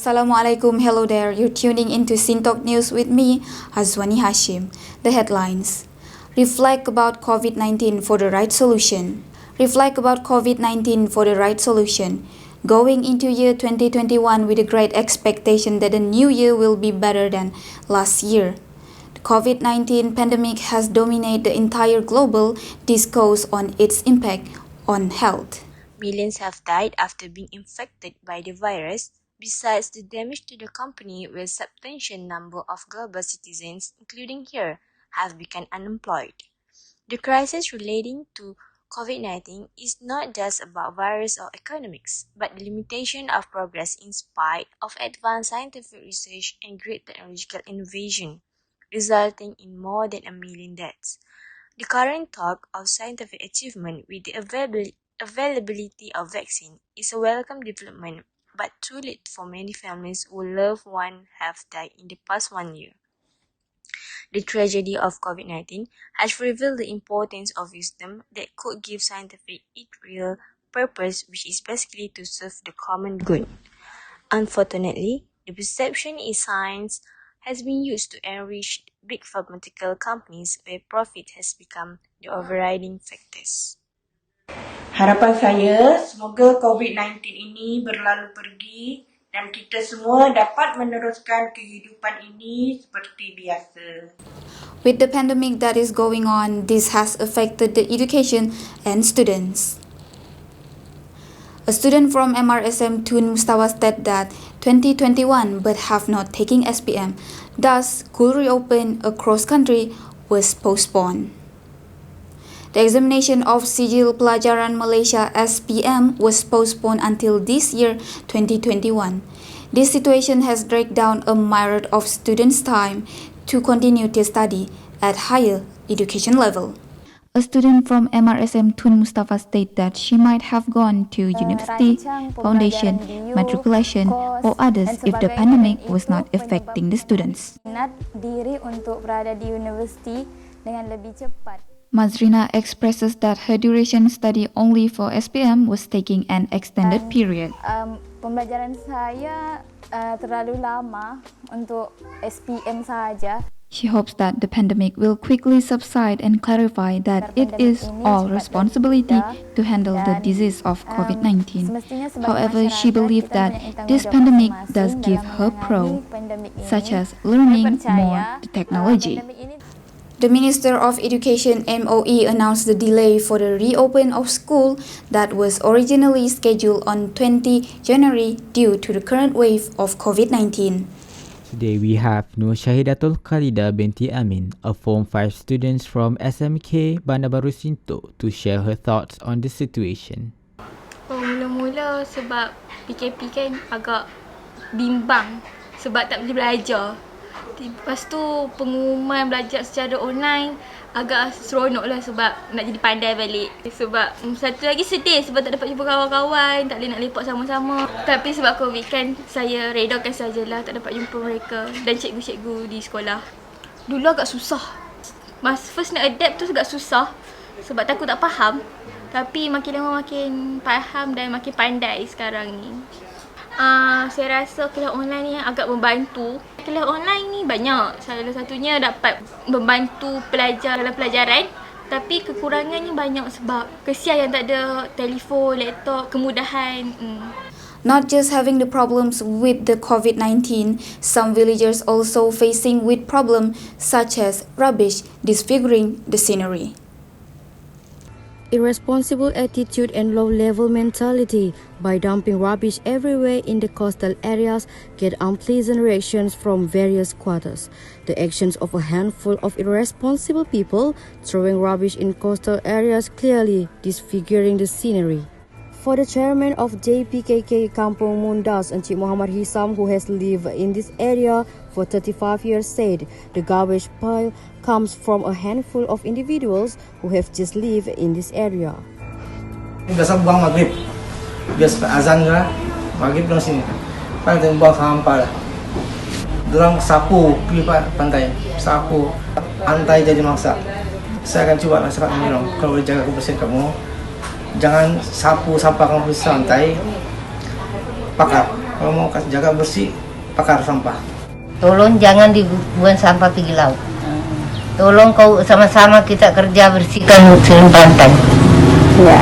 Assalamualaikum, hello there. You're tuning into Sintok News with me, Azwani Hashim. The headlines. Reflect about COVID-19 for the right solution. Reflect about COVID-19 for the right solution. Going into year 2021 with a great expectation that the new year will be better than last year. The COVID-19 pandemic has dominated the entire global discourse on its impact on health. Millions have died after being infected by the virus. Besides the damage to the company, where substantial number of global citizens, including here, have become unemployed. The crisis relating to COVID-19 is not just about virus or economics, but the limitation of progress in spite of advanced scientific research and great technological innovation, resulting in more than 1 million deaths. The current talk of scientific achievement with the availability of vaccine is a welcome development, but too late for many families whose loved ones have died in the past 1 year. The tragedy of COVID-19 has revealed the importance of wisdom that could give scientific its real purpose, which is basically to serve the common good. Unfortunately, the perception in science has been used to enrich big pharmaceutical companies where profit has become the overriding factors. Harapan saya, semoga COVID-19 ini berlalu pergi dan kita semua dapat meneruskan kehidupan ini seperti biasa. With the pandemic that is going on, this has affected the education and students. A student from MRSM Tun Mustafa said that 2021 but have not taken SPM, thus school reopen across country was postponed. The examination of Sijil Pelajaran Malaysia SPM was postponed until this year 2021. This situation has dragged down a myriad of students' time to continue to study at higher education level. A student from MRSM Tun Mustafa stated that she might have gone to university, foundation, matriculation, or others if the pandemic was not affecting the students. Minat diri untuk berada di universiti dengan lebih cepat. Mazrina expresses that her duration study only for SPM was taking an extended period. Pembelajaran saya terlalu lama untuk SPM sahaja. She hopes that the pandemic will quickly subside and clarify that it is all responsibility to handle the disease of COVID-19. However, she believes that this pandemic does give her pro, such as learning more the technology. The Minister of Education MOE announced the delay for the reopen of school that was originally scheduled on 20 January due to the current wave of COVID-19. Today we have Nur Syahidatul Khalida binti Amin, a Form 5 student from SMK Bandar Baru Sintok, to share her thoughts on the situation. Mula-mula sebab PKP kan agak bimbang sebab tak boleh belajar. Lepas tu pengumuman belajar secara online agak seronok lah sebab nak jadi pandai balik. Sebab satu lagi sedih sebab tak dapat jumpa kawan-kawan, tak boleh nak lepak sama-sama. Tapi sebab COVID kan, saya redakan sajalah tak dapat jumpa mereka dan cikgu-cikgu di sekolah. Dulu agak susah. First nak adapt tu agak susah sebab takut tak faham. Tapi makin lama makin faham dan makin pandai sekarang ni. Saya rasa kelas online ni agak membantu. Kelas online ni banyak. Salah satunya dapat membantu pelajar dalam pelajaran. Tapi kekurangannya banyak sebab kesian yang tak ada telefon, laptop, kemudahan. Not just having the problems with the COVID-19, some villagers also facing with problems such as rubbish disfiguring the scenery. Irresponsible attitude and low-level mentality by dumping rubbish everywhere in the coastal areas get unpleasant reactions from various quarters. The actions of a handful of irresponsible people throwing rubbish in coastal areas clearly disfiguring the scenery. For the chairman of JPKK Kampung Mundas, Encik Muhammad Hisam, who has lived in this area for 35 years, said the garbage pile comes from a handful of individuals who have just lived in this area. Biasa buang maghrib, biasa azan lah, maghrib di sini. Pantai buang sampah lah. Dorang sapu pergi pantai, sapu, pantai jadi maksa. Saya akan cuba lah cakap dengan dorang, kalau boleh jaga kebersihan kamu, jangan sapu sampah kamu di pantai, pakat. Kalau mau jaga bersih, bakar sampah. Tolong jangan dibuang sampah pergi laut. Tolong kau sama-sama kita kerja bersihkan sering pantai. Ya.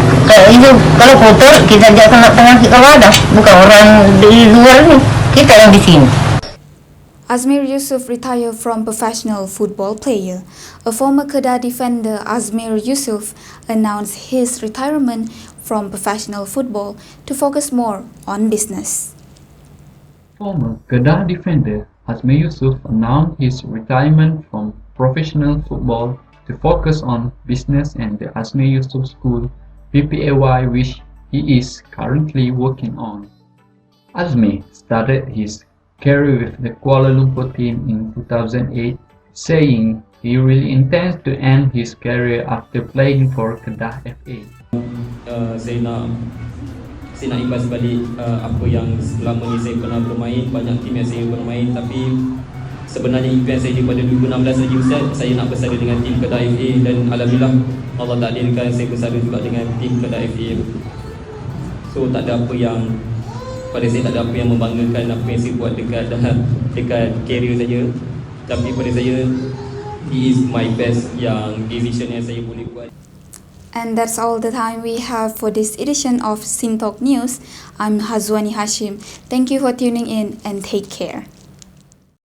Kalau kotor kita jangan kena penyakit kalau ada. Bukan orang di luar ni, kita yang di sini. Azmir Yusuf retired from professional football player. A former Kedah defender, Azmir Yusuf, announced his retirement from professional football to focus more on business. Former Kedah defender Azmir Yusuf announced his retirement from professional football to focus on business and the Azmir Yusuf School PPAY, which he is currently working on. Azmir started his career with the Kuala Lumpur team in 2008, saying he really intends to end his career after playing for Kedah FA. Saya nak imbas balik apa yang selama ni saya pernah bermain, banyak tim yang saya bermain, tapi sebenarnya impian saya daripada 2016 lagi Ustaz, saya nak bersara dengan tim Kedah FA dan alhamdulillah Allah takdirkan saya bersara juga dengan tim Kedah FA. So tak ada apa yang pada saya tak ada apa yang membanggakan apa yang saya buat dekat career saja, tapi pada saya he is my best yang decision yang saya boleh buat. And that's all the time we have for this edition of Sintok News. I'm Hazwani Hashim. Thank you for tuning in and take care.